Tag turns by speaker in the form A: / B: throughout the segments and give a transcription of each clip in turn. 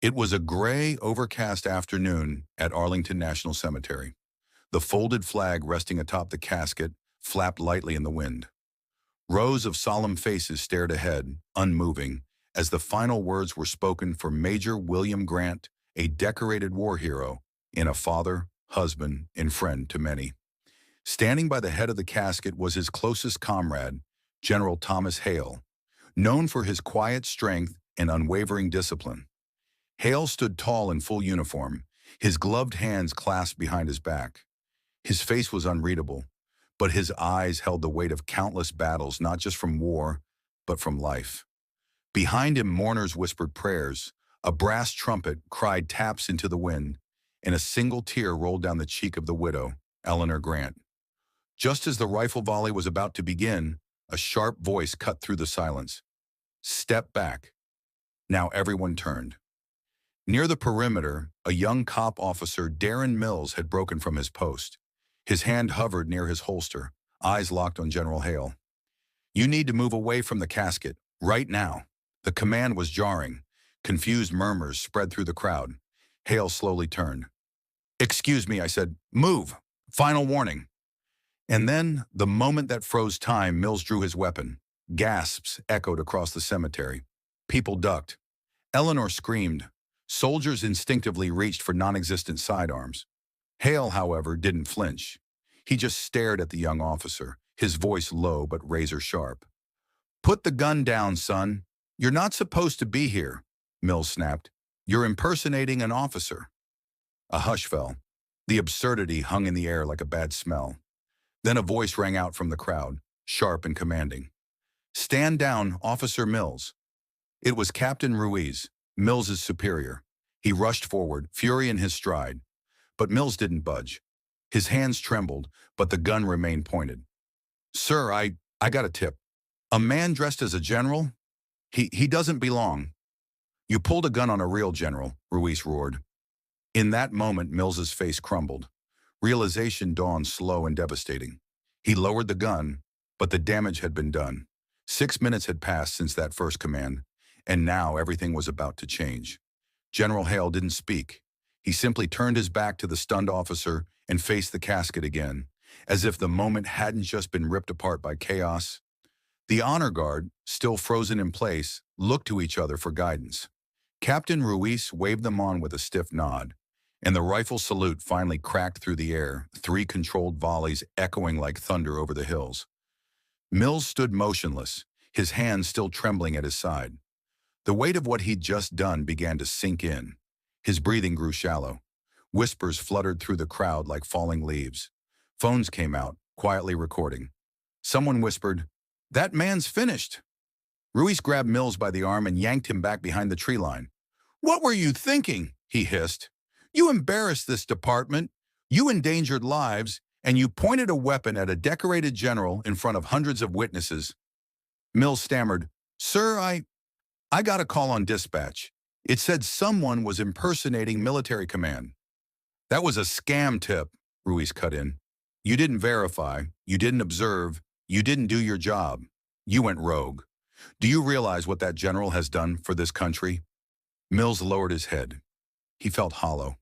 A: It was a gray, overcast afternoon at Arlington National Cemetery. The folded flag resting atop the casket flapped lightly in the wind. Rows of solemn faces stared ahead, unmoving, as the final words were spoken for Major William Grant, a decorated war hero, and a father, husband, and friend to many. Standing by the head of the casket was his closest comrade, General Thomas Hale, known for his quiet strength and unwavering discipline. Hale stood tall in full uniform, his gloved hands clasped behind his back. His face was unreadable, but his eyes held the weight of countless battles, not just from war, but from life. Behind him, mourners whispered prayers, a brass trumpet cried taps into the wind, and a single tear rolled down the cheek of the widow, Eleanor Grant. Just as the rifle volley was about to begin, a sharp voice cut through the silence. "Step back." Now everyone turned. Near the perimeter, a young cop officer, Darren Mills, had broken from his post. His hand hovered near his holster, eyes locked on General Hale. "You need to move away from the casket, right now." The command was jarring. Confused murmurs spread through the crowd. Hale slowly turned. "Excuse me," I said. "Move. Final warning." And then, the moment that froze time, Mills drew his weapon. Gasps echoed across the cemetery. People ducked. Eleanor screamed. Soldiers instinctively reached for non-existent sidearms. Hale, however, didn't flinch. He just stared at the young officer, his voice low but razor-sharp. "Put the gun down, son. You're not supposed to be here," Mills snapped. "You're impersonating an officer." A hush fell. The absurdity hung in the air like a bad smell. Then a voice rang out from the crowd, sharp and commanding. "Stand down, Officer Mills." It was Captain Ruiz, Mills's superior. He rushed forward, fury in his stride. But Mills didn't budge. His hands trembled, but the gun remained pointed. "Sir, I got a tip. A man dressed as a general? He doesn't belong." "You pulled a gun on a real general," Ruiz roared. In that moment, Mills's face crumbled. Realization dawned slow and devastating. He lowered the gun, but the damage had been done. 6 minutes had passed since that first command, and now everything was about to change. General Hale didn't speak. He simply turned his back to the stunned officer and faced the casket again, as if the moment hadn't just been ripped apart by chaos. The honor guard, still frozen in place, looked to each other for guidance. Captain Ruiz waved them on with a stiff nod, and the rifle salute finally cracked through the air, 3 controlled volleys echoing like thunder over the hills. Mills stood motionless, his hands still trembling at his side. The weight of what he'd just done began to sink in. His breathing grew shallow. Whispers fluttered through the crowd like falling leaves. Phones came out, quietly recording. Someone whispered, "That man's finished." Ruiz grabbed Mills by the arm and yanked him back behind the tree line. "What were you thinking?" he hissed. "You embarrassed this department, you endangered lives, and you pointed a weapon at a decorated general in front of hundreds of witnesses." Mills stammered, "Sir, I got a call on dispatch. It said someone was impersonating military command." "That was a scam tip," Ruiz cut in. "You didn't verify, you didn't observe, you didn't do your job. You went rogue. Do you realize what that general has done for this country?" Mills lowered his head. He felt hollow.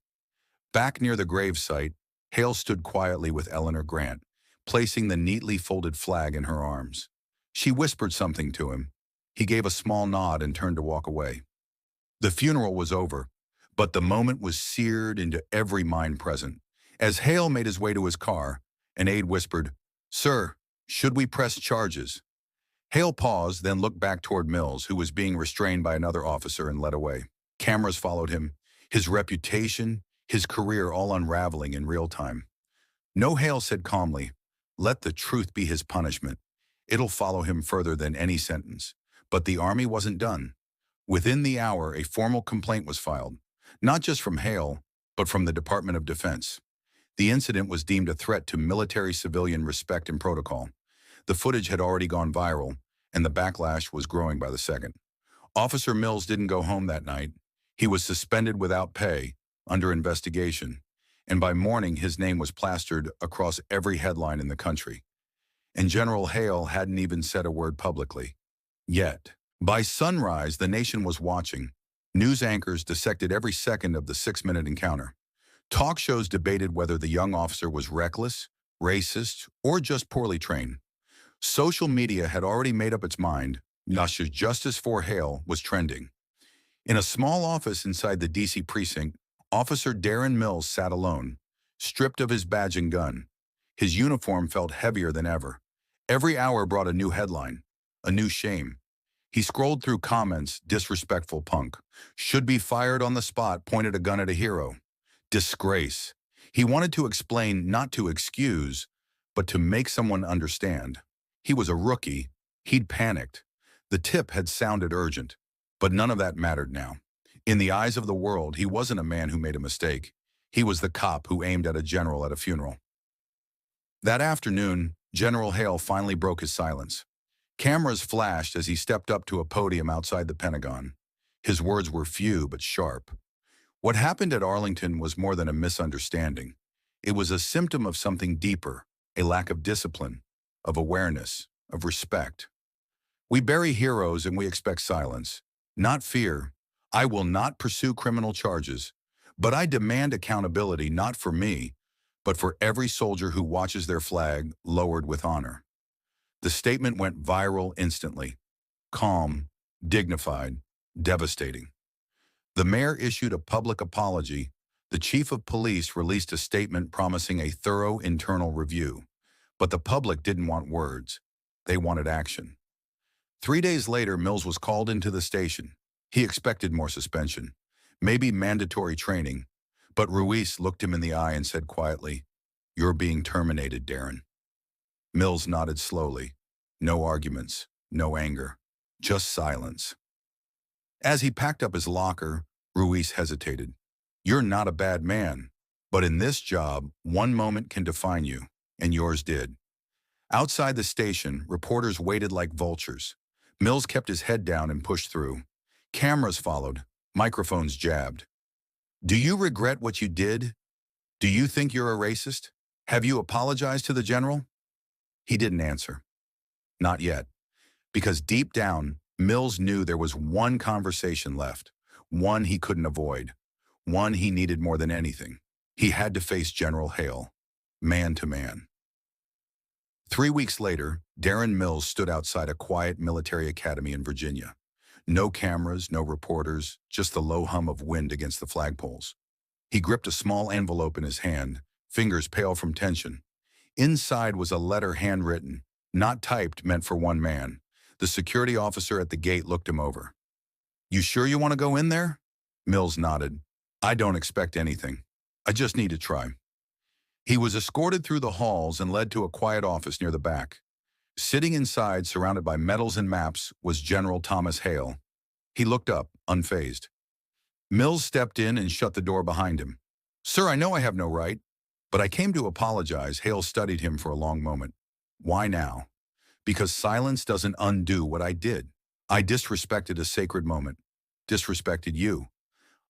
A: Back near the gravesite, Hale stood quietly with Eleanor Grant, placing the neatly folded flag in her arms. She whispered something to him. He gave a small nod and turned to walk away. The funeral was over, but the moment was seared into every mind present. As Hale made his way to his car, an aide whispered, "Sir, should we press charges?" Hale paused, then looked back toward Mills, who was being restrained by another officer and led away. Cameras followed him, his reputation, his career all unraveling in real time. "No," Hale said calmly. "Let the truth be his punishment. It'll follow him further than any sentence." But the Army wasn't done. Within the hour, a formal complaint was filed, not just from Hale, but from the Department of Defense. The incident was deemed a threat to military-civilian respect and protocol. The footage had already gone viral, and the backlash was growing by the second. Officer Mills didn't go home that night. He was suspended without pay, under investigation, and by morning his name was plastered across every headline in the country. And General Hale hadn't even said a word publicly. Yet, by sunrise, the nation was watching. News anchors dissected every second of the 6-minute encounter. Talk shows debated whether the young officer was reckless, racist, or just poorly trained. Social media had already made up its mind. Justice for Hale was trending. In a small office inside the D.C. precinct, Officer Darren Mills sat alone, stripped of his badge and gun. His uniform felt heavier than ever. Every hour brought a new headline, a new shame. He scrolled through comments, disrespectful punk. Should be fired on the spot, pointed a gun at a hero. Disgrace. He wanted to explain, not to excuse, but to make someone understand. He was a rookie. He'd panicked. The tip had sounded urgent, but none of that mattered now. In the eyes of the world, he wasn't a man who made a mistake. He was the cop who aimed at a general at a funeral. That afternoon, General Hale finally broke his silence. Cameras flashed as he stepped up to a podium outside the Pentagon. His words were few but sharp. What happened at Arlington was more than a misunderstanding. It was a symptom of something deeper, a lack of discipline, of awareness, of respect. We bury heroes and we expect silence, not fear. I will not pursue criminal charges, but I demand accountability not for me, but for every soldier who watches their flag lowered with honor. The statement went viral instantly. Calm, dignified, devastating. The mayor issued a public apology. The chief of police released a statement promising a thorough internal review. But the public didn't want words. They wanted action. 3 days later, Mills was called into the station. He expected more suspension, maybe mandatory training, but Ruiz looked him in the eye and said quietly, "You're being terminated, Darren." Mills nodded slowly. No arguments, no anger, just silence. As he packed up his locker, Ruiz hesitated. "You're not a bad man, but in this job, one moment can define you, and yours did." Outside the station, reporters waited like vultures. Mills kept his head down and pushed through. Cameras followed, microphones jabbed. "Do you regret what you did? Do you think you're a racist? Have you apologized to the general?" He didn't answer. Not yet. Because deep down, Mills knew there was one conversation left, one he couldn't avoid, one he needed more than anything. He had to face General Hale, man to man. 3 weeks later, Darren Mills stood outside a quiet military academy in Virginia. No cameras, no reporters, just the low hum of wind against the flagpoles. He gripped a small envelope in his hand, fingers pale from tension. Inside was a letter handwritten, not typed, meant for one man. The security officer at the gate looked him over. "You sure you want to go in there?" Mills nodded. "I don't expect anything. I just need to try." He was escorted through the halls and led to a quiet office near the back. Sitting inside, surrounded by medals and maps, was General Thomas Hale. He looked up, unfazed. Mills stepped in and shut the door behind him. "Sir, I know I have no right, but I came to apologize." Hale studied him for a long moment. "Why now?" "Because silence doesn't undo what I did. I disrespected a sacred moment. Disrespected you.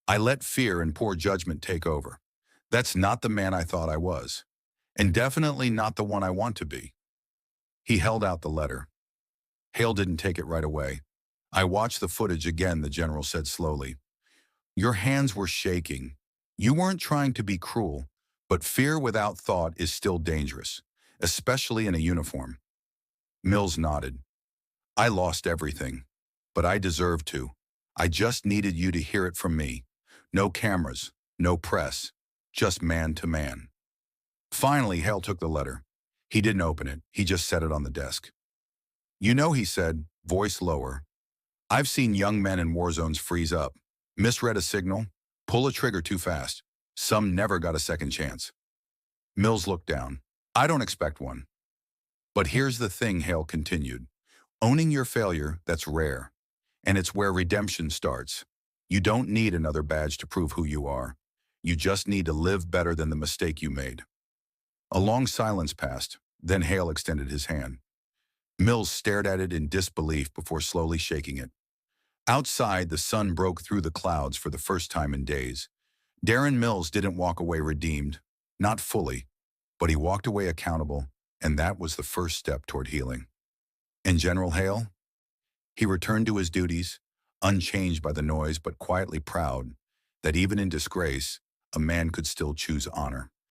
A: I let fear and poor judgment take over. That's not the man I thought I was. And definitely not the one I want to be." He held out the letter. Hale didn't take it right away. "I watched the footage again," the general said slowly. "Your hands were shaking. You weren't trying to be cruel, but fear without thought is still dangerous, especially in a uniform." Mills nodded. "I lost everything, but I deserved to. I just needed you to hear it from me. No cameras, no press, just man to man." Finally, Hale took the letter. He didn't open it. He just set it on the desk. "You know," he said, voice lower, "I've seen young men in war zones freeze up, misread a signal, pull a trigger too fast. Some never got a second chance." Mills looked down. "I don't expect one. But here's the thing," Hale continued. "Owning your failure, that's rare. And it's where redemption starts. You don't need another badge to prove who you are. You just need to live better than the mistake you made." A long silence passed. Then Hale extended his hand. Mills stared at it in disbelief before slowly shaking it. Outside, the sun broke through the clouds for the first time in days. Darren Mills didn't walk away redeemed, not fully, but he walked away accountable, and that was the first step toward healing. And General Hale? He returned to his duties, unchanged by the noise but quietly proud that even in disgrace, a man could still choose honor.